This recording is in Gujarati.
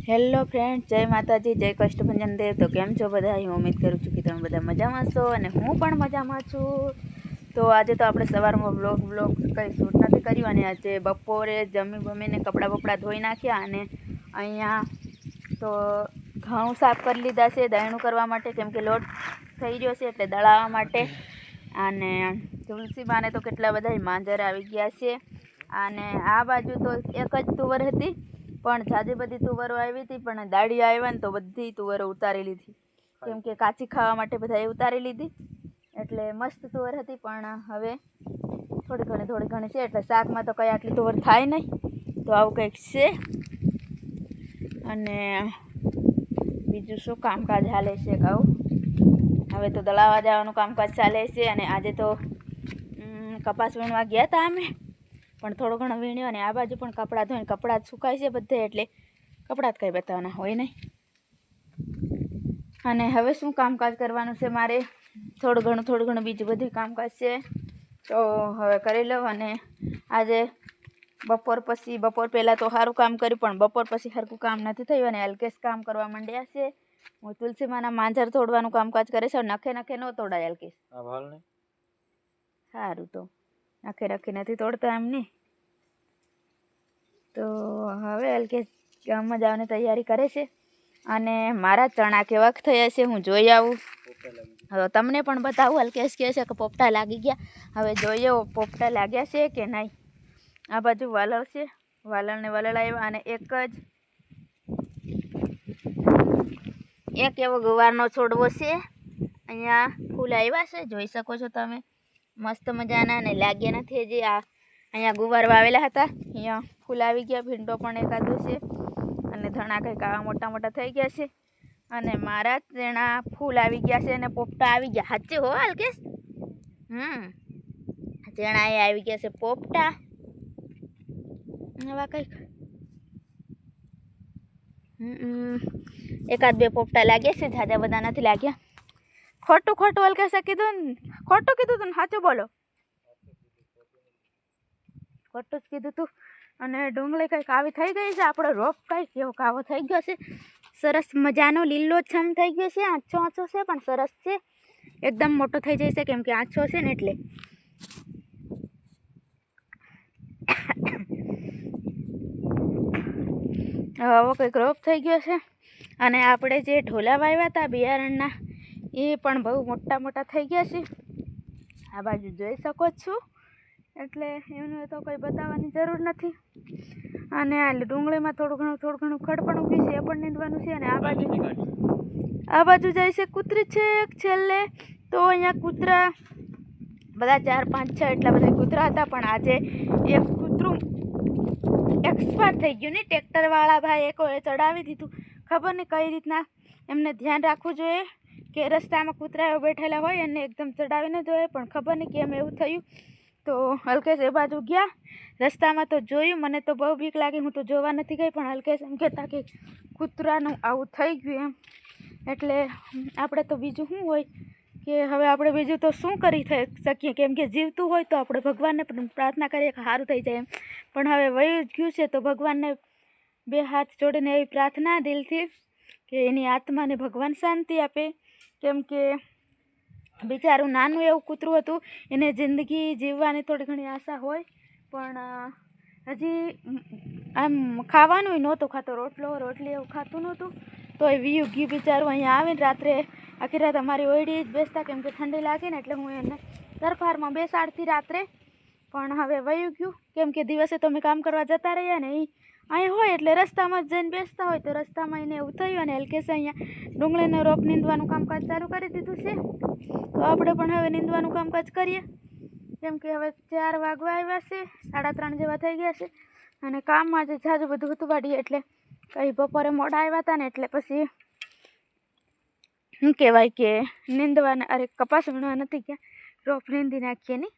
હેલો ફ્રેન્ડ, જય માતાજી, જય કષ્ટભંજન દેવ। તો કેમ છો બધા? હું ઉમ્મીદ કરું છું કે તમે બધા મજામાં છો અને હું પણ મજામાં છું। તો આજે તો આપણે સવારમાં બ્લોગ કંઈ શૂટ નથી કર્યું અને આજે બપોરે જમીને કપડાં ધોઈ નાખ્યા અને અહીંયા તો ઘઉં સાફ કરી લીધા છે દળનું કરવા માટે, કેમ કે લોટ થઈ ગયો છે એટલે દળાવવા માટે। અને તુલસી માને તો કેટલા બધા માંજર આવી ગયા છે અને આ બાજુ તો એક જ તુવર હતી પણ જાજી બધી તુવરો આવી હતી, પણ દાડી આવ્યા ને તો બધી તુવરો ઉતારી લીધી, કેમ કે કાચી ખાવા માટે બધાએ ઉતારી લીધી। એટલે મસ્ત તુવર હતી, પણ હવે થોડી ઘણી છે એટલે શાકમાં તો કંઈ આટલી તુવર થાય નહીં। તો આવું કંઈક છે અને બીજું શું કામકાજ હાલે છે કહું? હવે તો દળાવવા જવાનું કામકાજ ચાલે છે અને આજે તો કપાસ વીણવા ગયા હતા અમે, પણ થોડો ઘણો વીણ્યો અને આ બાજુ પણ કપડાં ધોઈને કપડાં સુકાય છે બધે, એટલે કપડાં જ કંઈ બતાવવાના હોય નહીં। અને હવે શું કામકાજ કરવાનું છે મારે? થોડું ઘણું બીજું બધું કામકાજ છે તો હવે કરી લઉં। અને આજે બપોર પહેલાં તો સારું કામ કર્યું, પણ બપોર પછી સરખું કામ નથી થયું અને હલકેશ કામ કરવા માંડ્યા છે। હું તુલસીમાના માંજર તોડવાનું કામકાજ કરે છે, નખે ન તોડાય હલકેશ, સારું તો નખે નથી તોડતા એમની। તો હવે હલકેશ ગામમાં જવાની તૈયારી કરે છે અને મારા ચણા કેવાક થયા છે હું જોઈ આવું। હવે તમને પણ બતાવું, હલકેશ કહે છે કે પોપટા લાગી ગયા, હવે જોઈએ પોપટા લાગ્યા છે કે નહીં। આ બાજુ વાલળ છે, વાલળને વાલળ આવ્યા અને એક એવો ગુવારનો છોડવો છે, અહીંયા ફૂલ આવ્યા છે જોઈ શકો છો તમે, મસ્ત મજાના, અને લાગ્યા નથી હજી। આ અહીંયા ગુવાર વાવેલા હતા, અહીંયા ફૂલ આવી ગયા, ભીંડો પણ એકાદો છે અને ધણા કંઈક આવા મોટા થઈ ગયા છે અને મારા ચણા ફૂલ આવી ગયા છે અને પોપટા આવી ગયા, સાચે હો હલકેશ? ચણા એ આવી ગયા છે, પોપટા એવા કંઈક એકાદ બે પોપટા લાગ્યા છે, ઝાઝા બધા નથી લાગ્યા। ખોટું હલકેશે કીધું ને, ખોટું કીધું તું ને સાચું બોલો? ખોટું જ કીધું તું। અને ડુંગળી કંઈક આવી થઈ ગઈ છે, આપણો રોપ કંઈક એવો કાવો થઈ ગયો છે, સરસ મજાનો લીલોછમ થઈ ગયો છે, આછો છે પણ સરસ છે, એકદમ મોટો થઈ જશે કેમ કે આછો છે ને એટલે। આવો કંઈક રોપ થઈ ગયો છે અને આપણે જે ઢોલા વાવ્યા હતા બિયારણના એ પણ બહુ મોટા થઈ ગયા છે, આ બાજુ જોઈ શકો છો, એટલે એનું તો કંઈ બતાવવાની જરૂર નથી। અને આ ડુંગળીમાં થોડું ઘણું ખડ પણ ઊભી છે, એ પણ નીંદવાનું છે। અને આ બાજુ જાય છે કૂતરી છે છેલ્લે, તો અહીંયા કૂતરા બધા 4, 5, 6 એટલા બધા કૂતરા હતા, પણ આજે એક કૂતરું એક્સપાયર થઈ ગયું ને, ટ્રેક્ટરવાળા ભાઈ એકોએ ચડાવી દીધું, ખબર નહીં કઈ રીતના એમને ધ્યાન રાખવું જોઈએ કે રસ્તામાં કૂતરાઓ બેઠેલા હોય એને એકદમ ચડાવીને જોઈએ, પણ ખબર નહીં કેમ એવું થયું। તો હલકેશ એ બાજુ ગયા, રસ્તામાં તો જોયું, મને તો બહુ બીક લાગી, હું તો જોવા નથી ગઈ, પણ હલકેશ એમ કહેતા કે કૂતરાનું આવું થઈ ગયું એમ, એટલે આપણે તો બીજું શું હોય કે હવે આપણે બીજું તો શું કરી શકીએ, કેમ કે જીવતું હોય તો આપણે ભગવાનને પણ પ્રાર્થના કરીએ કે સારું થઈ જાય એમ, પણ હવે વયું ગયું છે તો ભગવાનને 2 હાથ જોડીને એવી પ્રાર્થના દિલથી કે એની આત્માને ભગવાન શાંતિ આપે, કેમ કે બિચારું નાનું એવું કૂતરું હતું, એને જિંદગી જીવવાની થોડી ઘણી આશા હોય, પણ હજી આમ ખાવાનું નહોતું ખાતો, રોટલી એવું ખાતું નહોતું, તો એ વીયું ગયું બિચારું। અહીંયા આવીને રાત્રે આખી રાત અમારી ઓયડી જ બેસતા, કેમ કે ઠંડી લાગે ને એટલે હું એને તરફારમાં બેસાડતી રાત્રે, પણ હવે વયું ગયું, કેમ કે દિવસે તો અમે કામ કરવા જતા રહ્યા ને, એ અહીં હોય એટલે રસ્તામાં જ જઈને બેસતા હોય, તો રસ્તામાં એને એવું થયું અને હલકેશે અહીંયા ડુંગળીનો રોપ નીંદવાનું કામકાજ ચાલુ કરી દીધું છે। તો આપણે પણ હવે નીંદવાનું કામકાજ કરીએ, કેમ કે હવે 4 વાગવા આવ્યા છે, 3:30 જેવા થઈ ગયા છે અને કામમાં જે ઝાઝું બધું હતું વાડીએ, એટલે કંઈ બપોરે મોડા આવ્યા હતા ને એટલે પછી શું કહેવાય કે કપાસ વીણવા નથી ગયા, રોપ નીંદી નાખીએ ને।